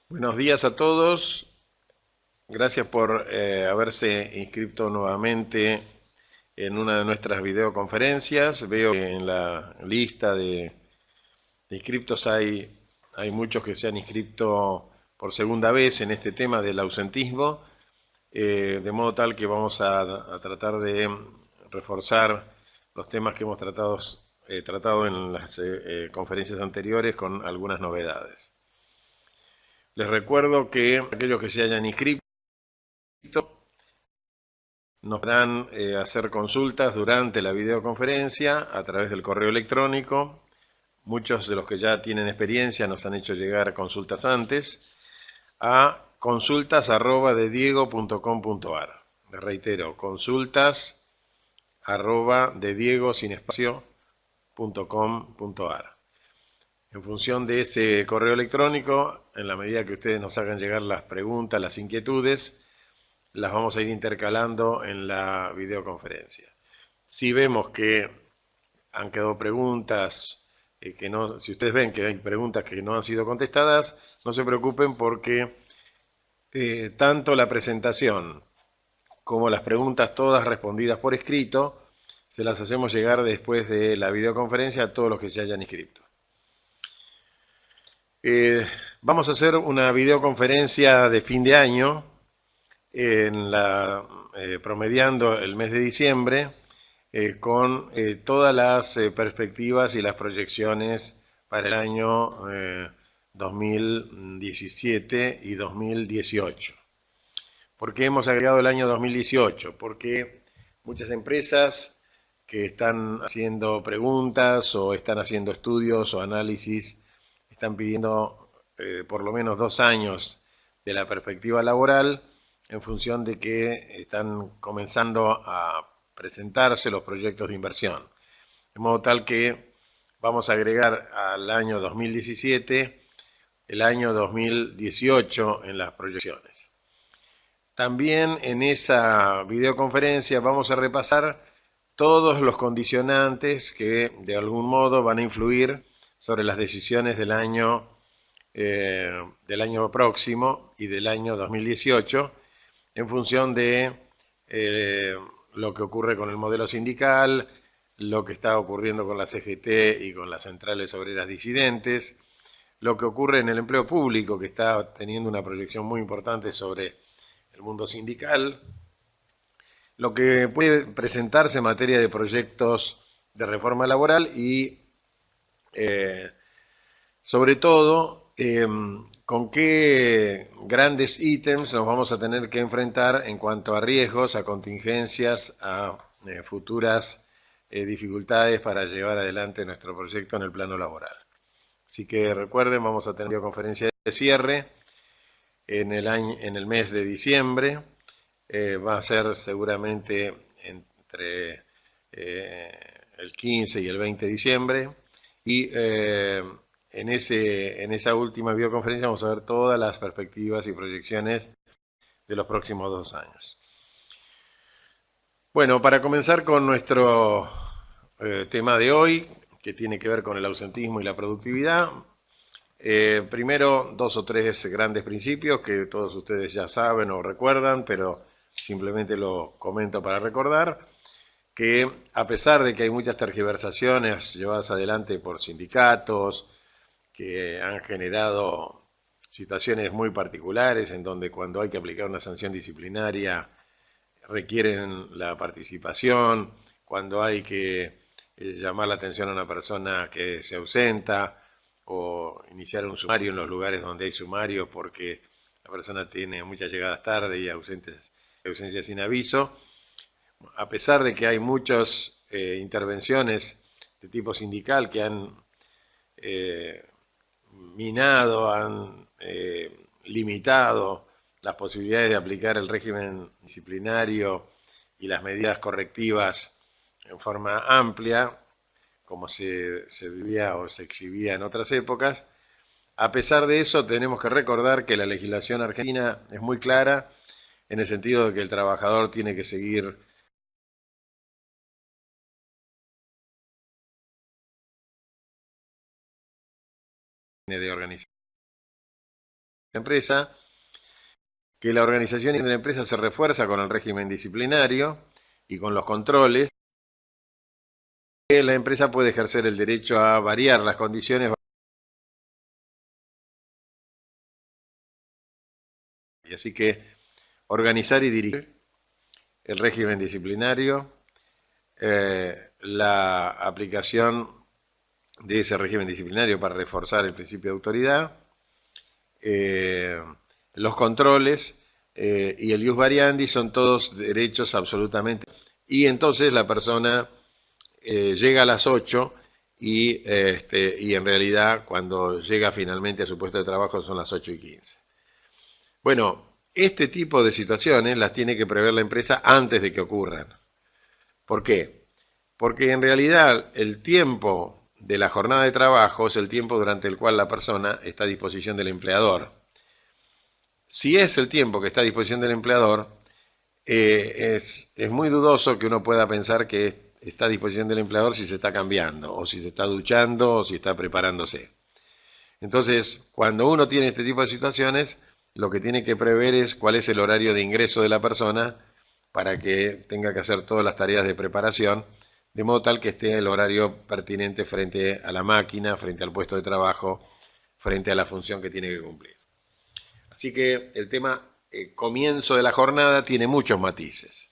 Buenos días a todos. Gracias por haberse inscrito nuevamente en una de nuestras videoconferencias. Veo que en la lista de inscriptos hay muchos que se han inscrito por segunda vez en este tema del ausentismo, de modo tal que vamos a tratar de reforzar los temas que hemos tratado en las conferencias anteriores con algunas novedades. Les recuerdo que aquellos que se hayan inscrito nos podrán hacer consultas durante la videoconferencia a través del correo electrónico. Muchos de los que ya tienen experiencia nos han hecho llegar consultas antes a consultas@dediego.com.ar. Les reitero, consultas@dediego sin espacio.com.ar. En función de ese correo electrónico, en la medida que ustedes nos hagan llegar las preguntas, las inquietudes, las vamos a ir intercalando en la videoconferencia. Si vemos que han quedado preguntas que no, si ustedes ven que hay preguntas que no han sido contestadas, no se preocupen porque tanto la presentación como las preguntas todas respondidas por escrito se las hacemos llegar después de la videoconferencia a todos los que se hayan inscrito. Vamos a hacer una videoconferencia de fin de año promediando el mes de diciembre con todas las perspectivas y las proyecciones para el año 2017 y 2018. ¿Por qué hemos agregado el año 2018? Porque muchas empresas que están haciendo preguntas o están haciendo estudios o análisis están pidiendo por lo menos 2 años de la perspectiva laboral en función de que están comenzando a presentarse los proyectos de inversión. De modo tal que vamos a agregar al año 2017 el año 2018 en las proyecciones. También en esa videoconferencia vamos a repasar todos los condicionantes que de algún modo van a influir sobre las decisiones del año próximo y del año 2018 en función de eh, lo que ocurre con el modelo sindical, lo que está ocurriendo con la CGT y con las centrales obreras disidentes, lo que ocurre en el empleo público, que está teniendo una proyección muy importante sobre el mundo sindical, lo que puede presentarse en materia de proyectos de reforma laboral y, eh, sobre todo, con qué grandes ítems nos vamos a tener que enfrentar en cuanto a riesgos, a contingencias, a futuras dificultades para llevar adelante nuestro proyecto en el plano laboral. Así que recuerden, vamos a tener una conferencia de cierre en el mes de diciembre. Va a ser seguramente entre eh, el 15 y el 20 de diciembre. Y en esa última videoconferencia vamos a ver todas las perspectivas y proyecciones de los próximos 2 años. Bueno, para comenzar con nuestro tema de hoy, que tiene que ver con el ausentismo y la productividad, primero, dos o tres grandes principios que todos ustedes ya saben o recuerdan, pero simplemente lo comento para recordar, que a pesar de que hay muchas tergiversaciones llevadas adelante por sindicatos, que han generado situaciones muy particulares en donde cuando hay que aplicar una sanción disciplinaria requieren la participación, cuando hay que llamar la atención a una persona que se ausenta o iniciar un sumario en los lugares donde hay sumario porque la persona tiene muchas llegadas tarde y ausencias sin aviso. A pesar de que hay muchas intervenciones de tipo sindical que han eh, minado, han limitado las posibilidades de aplicar el régimen disciplinario y las medidas correctivas en forma amplia, como se vivía o se exhibía en otras épocas. A pesar de eso, tenemos que recordar que la legislación argentina es muy clara en el sentido de que el trabajador tiene que seguir de organización la empresa, que la organización de la empresa se refuerza con el régimen disciplinario y con los controles, que la empresa puede ejercer el derecho a variar las condiciones, y así que organizar y dirigir el régimen disciplinario, la aplicación de ese régimen disciplinario para reforzar el principio de autoridad, los controles y el ius variandi son todos derechos absolutamente. Y entonces la persona llega a las 8 y en realidad cuando llega finalmente a su puesto de trabajo son las 8:15. Bueno, este tipo de situaciones las tiene que prever la empresa antes de que ocurran. ¿Por qué? Porque en realidad el tiempo de la jornada de trabajo es el tiempo durante el cual la persona está a disposición del empleador. Si es el tiempo que está a disposición del empleador, es muy dudoso que uno pueda pensar que está a disposición del empleador si se está cambiando, o si se está duchando, o si está preparándose. Entonces, cuando uno tiene este tipo de situaciones, lo que tiene que prever es cuál es el horario de ingreso de la persona para que tenga que hacer todas las tareas de preparación, de modo tal que esté el horario pertinente frente a la máquina, frente al puesto de trabajo, frente a la función que tiene que cumplir. Así que el tema comienzo de la jornada tiene muchos matices.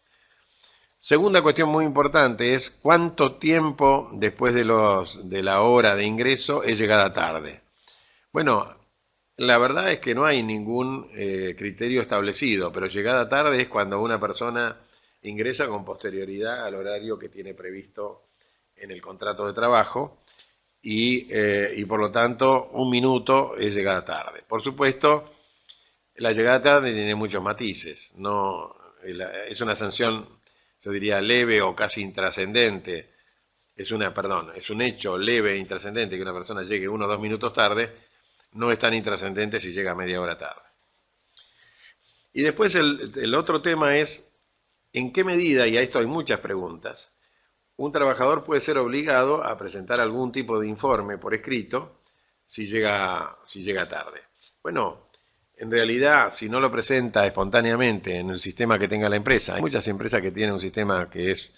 Segunda cuestión muy importante es cuánto tiempo después de la hora de ingreso es llegada tarde. Bueno, la verdad es que no hay ningún criterio establecido, pero llegada tarde es cuando una persona ingresa con posterioridad al horario que tiene previsto en el contrato de trabajo y por lo tanto un minuto es llegada tarde. Por supuesto, la llegada tarde tiene muchos matices, no es una sanción, yo diría, leve o casi intrascendente. Es un hecho leve e intrascendente que una persona llegue 1 o 2 minutos tarde, no es tan intrascendente si llega media hora tarde. Y después el otro tema es en qué medida, y a esto hay muchas preguntas, un trabajador puede ser obligado a presentar algún tipo de informe por escrito si llega tarde. Bueno, en realidad, si no lo presenta espontáneamente en el sistema que tenga la empresa, hay muchas empresas que tienen un sistema que es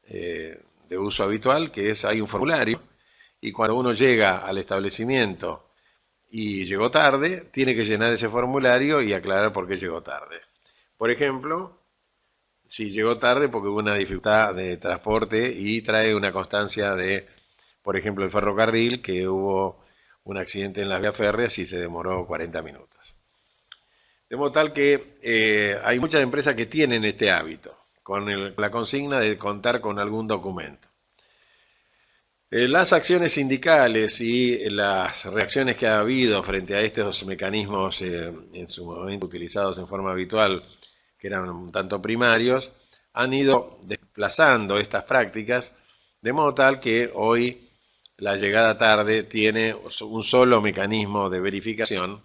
de uso habitual, que es, hay un formulario, y cuando uno llega al establecimiento y llegó tarde, tiene que llenar ese formulario y aclarar por qué llegó tarde. Por ejemplo, si llegó tarde porque hubo una dificultad de transporte y trae una constancia de, por ejemplo, el ferrocarril, que hubo un accidente en las vías férreas y se demoró 40 minutos. De modo tal que hay muchas empresas que tienen este hábito, con la consigna de contar con algún documento. Las acciones sindicales y las reacciones que ha habido frente a estos mecanismos en su momento utilizados en forma habitual, que eran un tanto primarios, han ido desplazando estas prácticas de modo tal que hoy la llegada tarde tiene un solo mecanismo de verificación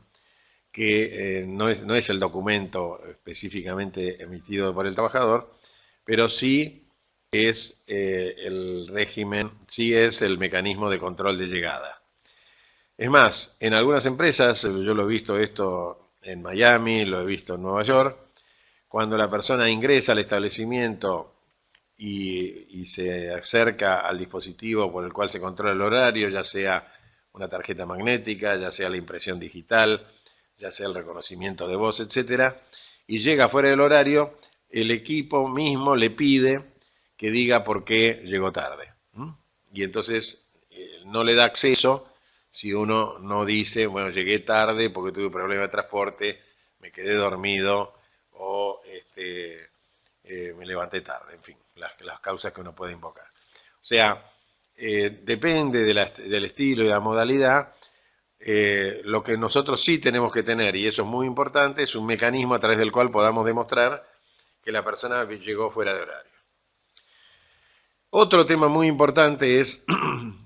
que no es el documento específicamente emitido por el trabajador, pero sí es el régimen, sí es el mecanismo de control de llegada. Es más, en algunas empresas, yo lo he visto esto en Miami, lo he visto en Nueva York, cuando la persona ingresa al establecimiento y se acerca al dispositivo por el cual se controla el horario, ya sea una tarjeta magnética, ya sea la impresión digital, ya sea el reconocimiento de voz, etcétera, y llega fuera del horario, el equipo mismo le pide que diga por qué llegó tarde. Y entonces no le da acceso si uno no dice, bueno, llegué tarde porque tuve un problema de transporte, me quedé dormido o me levanté tarde, en fin, las causas que uno puede invocar. O sea, depende del estilo y de la modalidad. Lo que nosotros sí tenemos que tener, y eso es muy importante, es un mecanismo a través del cual podamos demostrar que la persona llegó fuera de horario. Otro tema muy importante es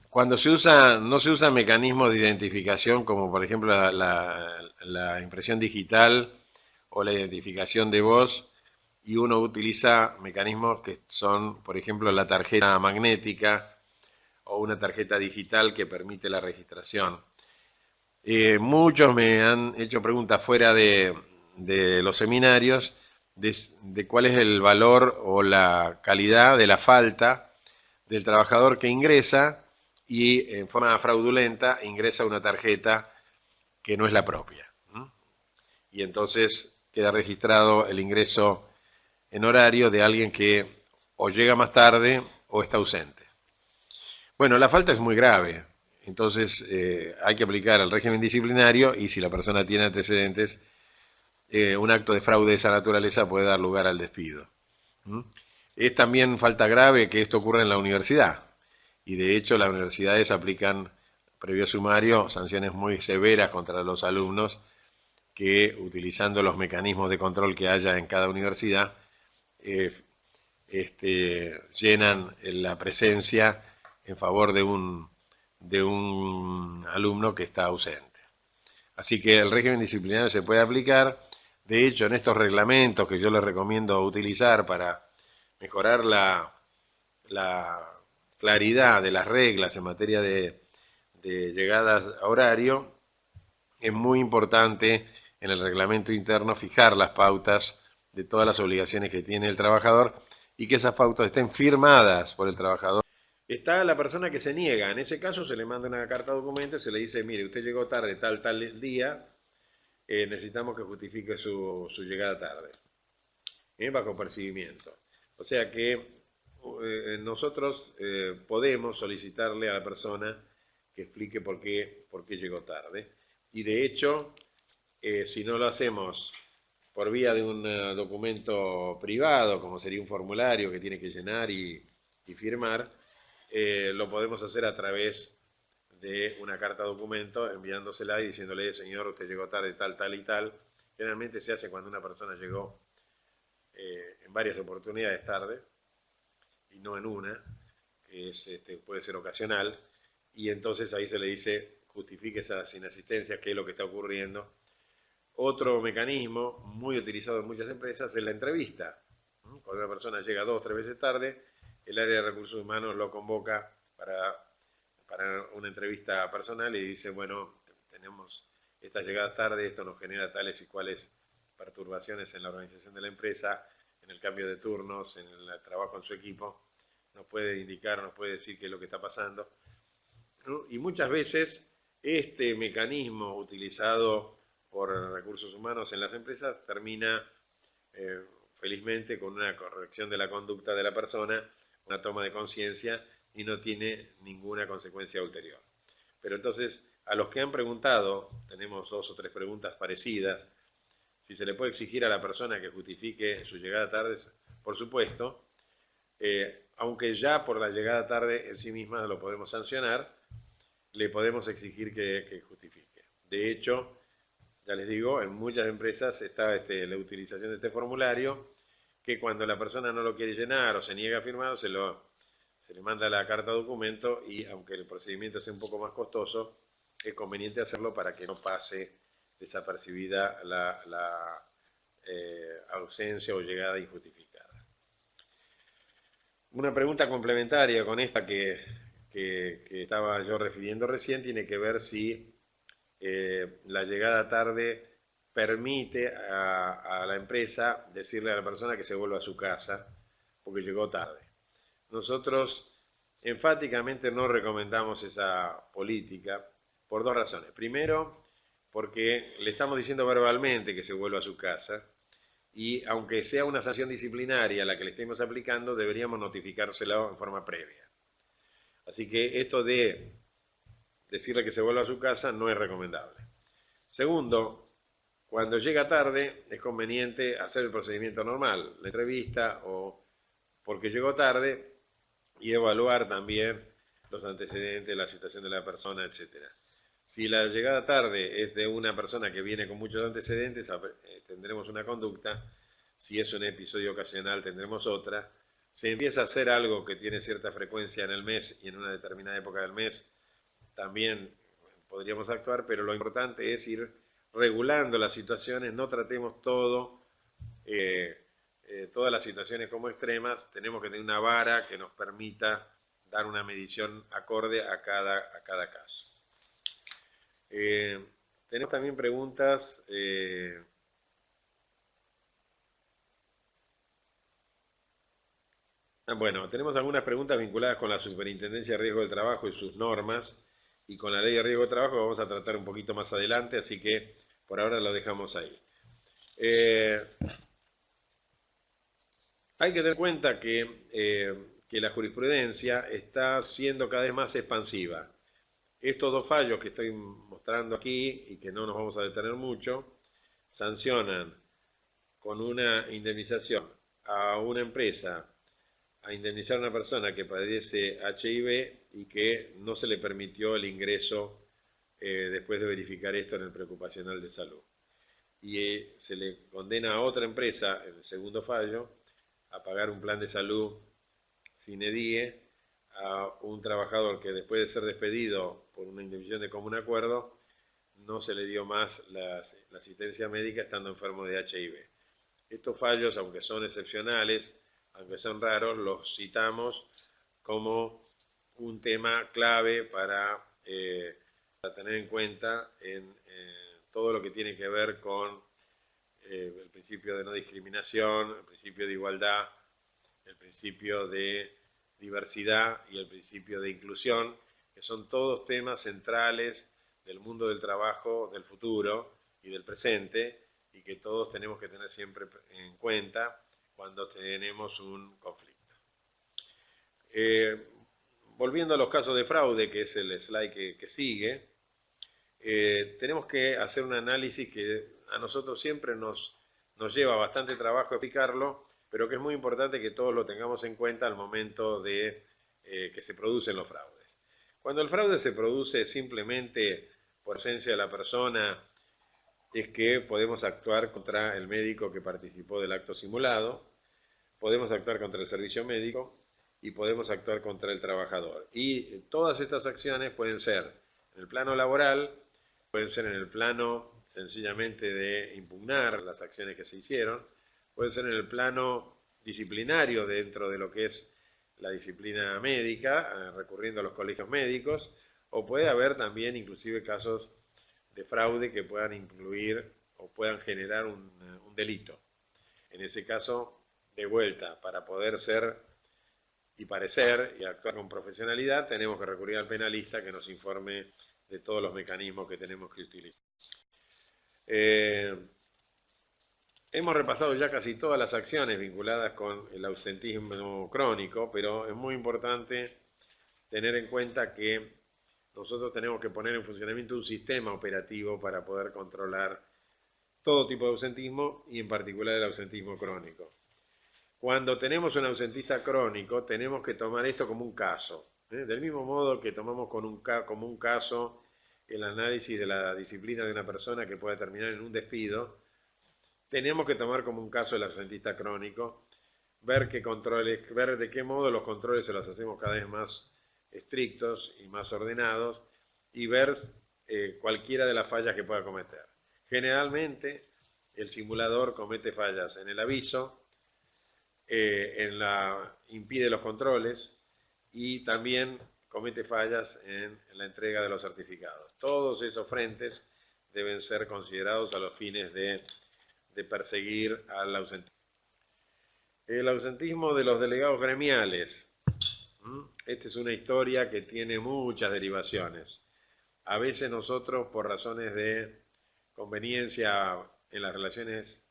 cuando no se usan mecanismos de identificación como por ejemplo la impresión digital o la identificación de voz, y uno utiliza mecanismos que son, por ejemplo, la tarjeta magnética o una tarjeta digital que permite la registración. Muchos me han hecho preguntas fuera de los seminarios de cuál es el valor o la calidad de la falta del trabajador que ingresa y en forma fraudulenta ingresa una tarjeta que no es la propia. ¿Mm? Y entonces queda registrado el ingreso en horario de alguien que o llega más tarde o está ausente. Bueno, la falta es muy grave, entonces hay que aplicar el régimen disciplinario y si la persona tiene antecedentes, un acto de fraude de esa naturaleza puede dar lugar al despido. ¿Mm? Es también falta grave que esto ocurra en la universidad y de hecho las universidades aplican previo sumario sanciones muy severas contra los alumnos que utilizando los mecanismos de control que haya en cada universidad eh, llenan la presencia en favor de un alumno que está ausente. Así que el régimen disciplinario se puede aplicar. De hecho, en estos reglamentos que yo les recomiendo utilizar para mejorar la claridad de las reglas en materia de llegadas a horario, es muy importante en el reglamento interno fijar las pautas de todas las obligaciones que tiene el trabajador y que esas pautas estén firmadas por el trabajador. Está la persona que se niega, en ese caso se le manda una carta documento y se le dice, mire, usted llegó tarde tal día, necesitamos que justifique su llegada tarde, bajo percibimiento. O sea que nosotros podemos solicitarle a la persona que explique por qué llegó tarde. Y de hecho, si no lo hacemos por vía de un documento privado, como sería un formulario que tiene que llenar y firmar, lo podemos hacer a través de una carta documento, enviándosela y diciéndole, señor, usted llegó tarde, tal y tal. Generalmente se hace cuando una persona llegó en varias oportunidades tarde y no en una, que es, puede ser ocasional, y entonces ahí se le dice, justifique esas inasistencias, qué es lo que está ocurriendo. Otro mecanismo muy utilizado en muchas empresas es la entrevista. Cuando una persona llega 2 o 3 veces tarde, el área de recursos humanos lo convoca para una entrevista personal y dice, bueno, tenemos esta llegada tarde, esto nos genera tales y cuales perturbaciones en la organización de la empresa, en el cambio de turnos, en el trabajo en su equipo, nos puede indicar, nos puede decir qué es lo que está pasando. ¿No? Y muchas veces este mecanismo utilizado por recursos humanos en las empresas termina eh, felizmente con una corrección de la conducta de la persona, una toma de conciencia y no tiene ninguna consecuencia ulterior. Pero entonces, a los que han preguntado, tenemos 2 o 3 preguntas parecidas, si se le puede exigir a la persona que justifique su llegada tarde, por supuesto, aunque ya por la llegada tarde en sí misma lo podemos sancionar, le podemos exigir que justifique. De hecho, ya les digo, en muchas empresas está la utilización de este formulario, que cuando la persona no lo quiere llenar o se niega a firmar, se le manda la carta documento y aunque el procedimiento sea un poco más costoso, es conveniente hacerlo para que no pase desapercibida la ausencia o llegada injustificada. Una pregunta complementaria con esta que estaba yo refiriendo recién tiene que ver si la llegada tarde permite a la empresa decirle a la persona que se vuelva a su casa porque llegó tarde. Nosotros enfáticamente no recomendamos esa política por 2 razones. Primero, porque le estamos diciendo verbalmente que se vuelva a su casa y aunque sea una sanción disciplinaria la que le estemos aplicando, deberíamos notificárselo en forma previa. Así que esto de decirle que se vuelva a su casa no es recomendable. Segundo, cuando llega tarde es conveniente hacer el procedimiento normal, la entrevista o porque llegó tarde y evaluar también los antecedentes, la situación de la persona, etc. Si la llegada tarde es de una persona que viene con muchos antecedentes, tendremos una conducta. Si es un episodio ocasional, tendremos otra. Se empieza a hacer algo que tiene cierta frecuencia en el mes y en una determinada época del mes, también podríamos actuar, pero lo importante es ir regulando las situaciones, no tratemos todas las situaciones como extremas, tenemos que tener una vara que nos permita dar una medición acorde a cada caso. Tenemos también preguntas. Bueno, tenemos algunas preguntas vinculadas con la Superintendencia de Riesgo del Trabajo y sus normas y con la Ley de Riesgo del Trabajo que vamos a tratar un poquito más adelante, así que por ahora lo dejamos ahí. Hay que tener en cuenta que la jurisprudencia está siendo cada vez más expansiva. Estos dos fallos que estoy mostrando aquí y que no nos vamos a detener mucho, sancionan con una indemnización a una empresa a indemnizar a una persona que padece HIV y que no se le permitió el ingreso después de verificar esto en el preocupacional de salud. Y se le condena a otra empresa, en el segundo fallo, a pagar un plan de salud sine die a un trabajador que después de ser despedido por una indemnización de común acuerdo, no se le dio más la asistencia médica estando enfermo de HIV. Estos fallos, aunque son excepcionales, aunque son raros, los citamos como un tema clave para tener en cuenta en todo lo que tiene que ver con el principio de no discriminación, el principio de igualdad, el principio de diversidad y el principio de inclusión, que son todos temas centrales del mundo del trabajo del futuro y del presente y que todos tenemos que tener siempre en cuenta cuando tenemos un conflicto. Volviendo a los casos de fraude, que es el slide que sigue, tenemos que hacer un análisis que a nosotros siempre nos lleva bastante trabajo explicarlo, pero que es muy importante que todos lo tengamos en cuenta al momento de que se producen los fraudes. Cuando el fraude se produce simplemente por ausencia de la persona, es que podemos actuar contra el médico que participó del acto simulado, podemos actuar contra el servicio médico y podemos actuar contra el trabajador. Y todas estas acciones pueden ser en el plano laboral, pueden ser en el plano sencillamente de impugnar las acciones que se hicieron, pueden ser en el plano disciplinario dentro de lo que es la disciplina médica, recurriendo a los colegios médicos, o puede haber también inclusive casos de fraude que puedan incluir o puedan generar un delito. En ese caso, de vuelta, para poder ser y parecer y actuar con profesionalidad, tenemos que recurrir al penalista que nos informe de todos los mecanismos que tenemos que utilizar. Hemos repasado ya casi todas las acciones vinculadas con el ausentismo crónico, pero es muy importante tener en cuenta que nosotros tenemos que poner en funcionamiento un sistema operativo para poder controlar todo tipo de ausentismo y en particular el ausentismo crónico. Cuando tenemos un ausentista crónico, tenemos que tomar esto como un caso. Del mismo modo que tomamos como un caso el análisis de la disciplina de una persona que puede terminar en un despido, tenemos que tomar como un caso el ausentista crónico, ver de qué modo los controles se los hacemos cada vez más estrictos y más ordenados y ver cualquiera de las fallas que pueda cometer. Generalmente el simulador comete fallas en el aviso, impide los controles y también comete fallas en la entrega de los certificados. Todos esos frentes deben ser considerados a los fines de perseguir al ausentismo. El ausentismo de los delegados gremiales. Esta es una historia que tiene muchas derivaciones. A veces nosotros, por razones de conveniencia en las relaciones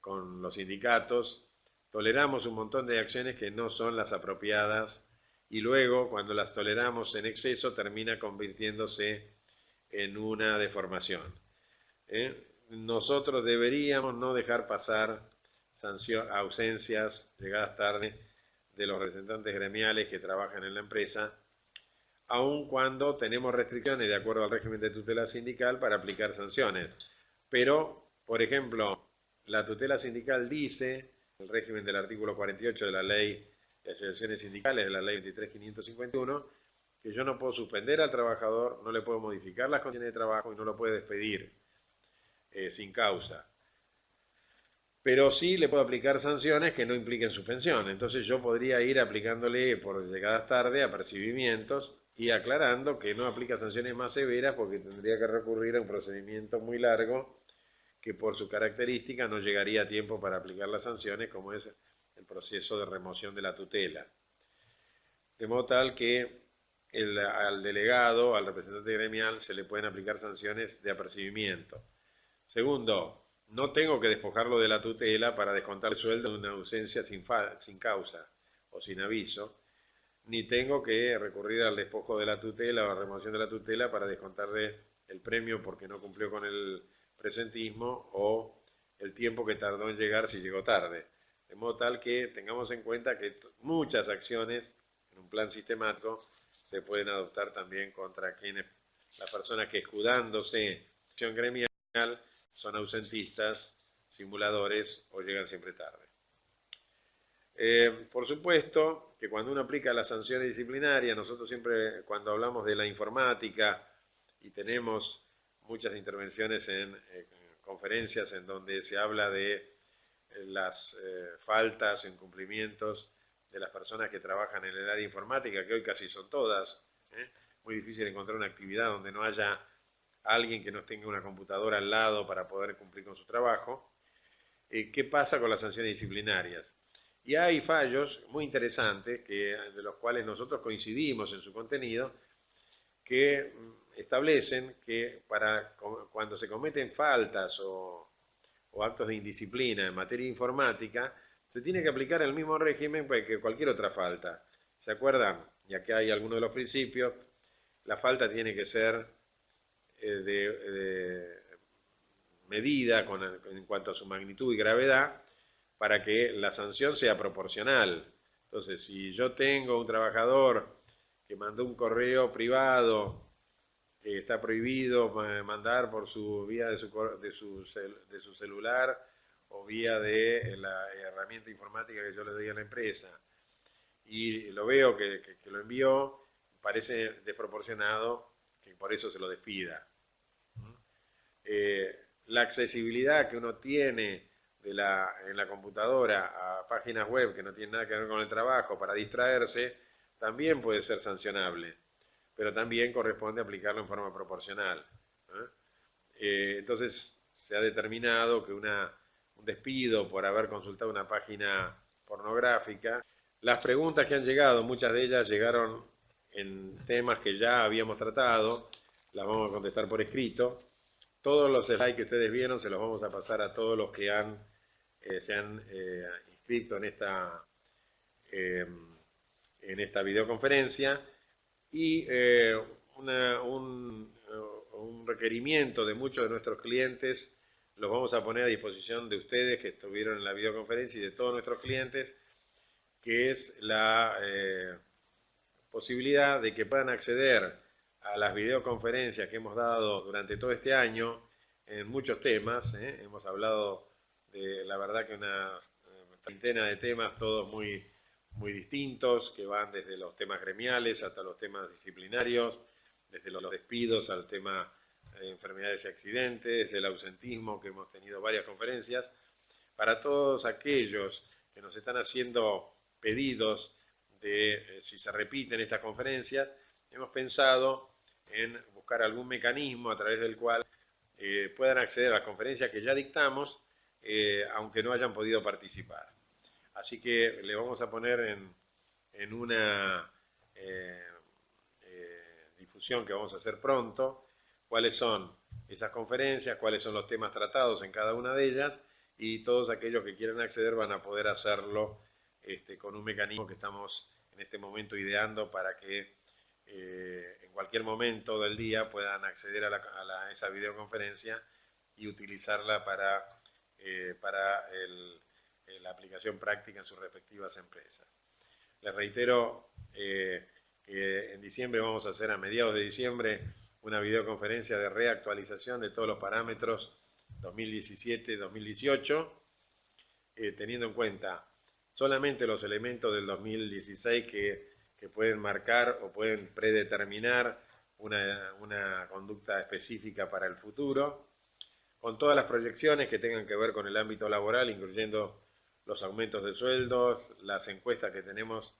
con los sindicatos, toleramos un montón de acciones que no son las apropiadas y luego, cuando las toleramos en exceso, termina convirtiéndose en una deformación. Nosotros deberíamos no dejar pasar ausencias llegadas tarde de los representantes gremiales que trabajan en la empresa, aun cuando tenemos restricciones de acuerdo al régimen de tutela sindical para aplicar sanciones. Pero, por ejemplo, la tutela sindical dice, el régimen del artículo 48 de la Ley de Asociaciones Sindicales, de la Ley 23.551, que yo no puedo suspender al trabajador, no le puedo modificar las condiciones de trabajo y no lo puedo despedir sin causa. Pero sí le puedo aplicar sanciones que no impliquen suspensión. Entonces yo podría ir aplicándole por llegadas tarde apercibimientos y aclarando que no aplica sanciones más severas porque tendría que recurrir a un procedimiento muy largo que por su característica no llegaría a tiempo para aplicar las sanciones, como es el proceso de remoción de la tutela. De modo tal que al delegado, al representante gremial, se le pueden aplicar sanciones de apercibimiento. Segundo, no tengo que despojarlo de la tutela para descontar el sueldo de una ausencia sin causa o sin aviso, ni tengo que recurrir al despojo de la tutela o a la remoción de la tutela para descontarle el premio porque no cumplió con el presentismo o el tiempo que tardó en llegar si llegó tarde. De modo tal que tengamos en cuenta que muchas acciones en un plan sistemático se pueden adoptar también contra quienes, las personas que escudándose acción gremial son ausentistas, simuladores o llegan siempre tarde. Por supuesto que cuando uno aplica las sanciones disciplinarias, nosotros siempre cuando hablamos de la informática y tenemos muchas intervenciones en conferencias en donde se habla de las faltas, incumplimientos de las personas que trabajan en el área informática, que hoy casi son todas, muy difícil encontrar una actividad donde no haya alguien que no tenga una computadora al lado para poder cumplir con su trabajo. ¿Qué pasa con las sanciones disciplinarias? Y hay fallos muy interesantes de los cuales nosotros coincidimos en su contenido, que establecen que cuando se cometen faltas o actos de indisciplina en materia informática, se tiene que aplicar el mismo régimen que cualquier otra falta. ¿Se acuerdan? Y aquí hay algunos de los principios. La falta tiene que ser de medida en cuanto a su magnitud y gravedad para que la sanción sea proporcional. Entonces, si yo tengo un trabajador que mandó un correo privado que está prohibido mandar por su vía de su celular o vía de la herramienta informática que yo le doy a la empresa, y lo veo que lo envió, parece desproporcionado que por eso se lo despida. La accesibilidad que uno tiene en la computadora a páginas web que no tienen nada que ver con el trabajo para distraerse, también puede ser sancionable, pero también corresponde aplicarlo en forma proporcional. Entonces se ha determinado que un despido por haber consultado una página pornográfica, las preguntas que han llegado, muchas de ellas llegaron en temas que ya habíamos tratado, las vamos a contestar por escrito. Todos los slides que ustedes vieron se los vamos a pasar a todos los que se han inscrito eh, en esta videoconferencia y un requerimiento de muchos de nuestros clientes los vamos a poner a disposición de ustedes que estuvieron en la videoconferencia y de todos nuestros clientes, que es la posibilidad de que puedan acceder a las videoconferencias que hemos dado durante todo este año en muchos temas. Hemos hablado de, la verdad, que una treintena de temas, todos muy distintos, que van desde los temas gremiales hasta los temas disciplinarios, desde los despidos al tema de enfermedades y accidentes, desde el ausentismo, que hemos tenido varias conferencias. Para todos aquellos que nos están haciendo pedidos de si se repiten estas conferencias, hemos pensado en buscar algún mecanismo a través del cual puedan acceder a las conferencias que ya dictamos, aunque no hayan podido participar. Así que le vamos a poner en una difusión que vamos a hacer pronto cuáles son esas conferencias, cuáles son los temas tratados en cada una de ellas, y todos aquellos que quieran acceder van a poder hacerlo con un mecanismo que estamos en este momento ideando para que en cualquier momento del día puedan acceder a esa videoconferencia y utilizarla para la aplicación práctica en sus respectivas empresas. Les reitero que en diciembre vamos a hacer, a mediados de diciembre, una videoconferencia de reactualización de todos los parámetros 2017-2018, teniendo en cuenta solamente los elementos del 2016 que pueden marcar o pueden predeterminar una conducta específica para el futuro, con todas las proyecciones que tengan que ver con el ámbito laboral, incluyendo los aumentos de sueldos, las encuestas que tenemos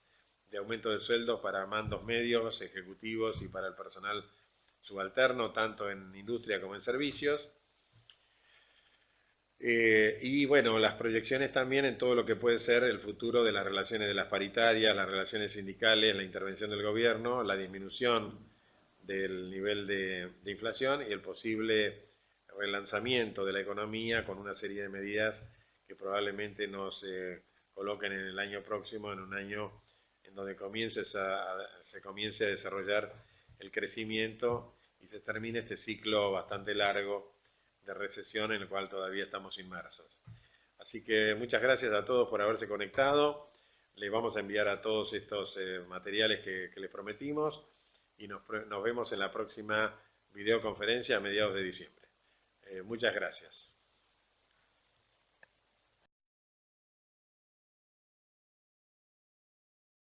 de aumento de sueldos para mandos medios, ejecutivos y para el personal subalterno, tanto en industria como en servicios. Y bueno, las proyecciones también en todo lo que puede ser el futuro de las relaciones de las paritarias, las relaciones sindicales, la intervención del gobierno, la disminución del nivel de inflación y el posible relanzamiento de la economía con una serie de medidas que probablemente nos coloquen en el año próximo, en un año en donde se comience a desarrollar el crecimiento y se termine este ciclo bastante largo de recesión en el cual todavía estamos inmersos. Así que muchas gracias a todos por haberse conectado. Les vamos a enviar a todos estos materiales que les prometimos y nos vemos en la próxima videoconferencia a mediados de diciembre. Muchas gracias.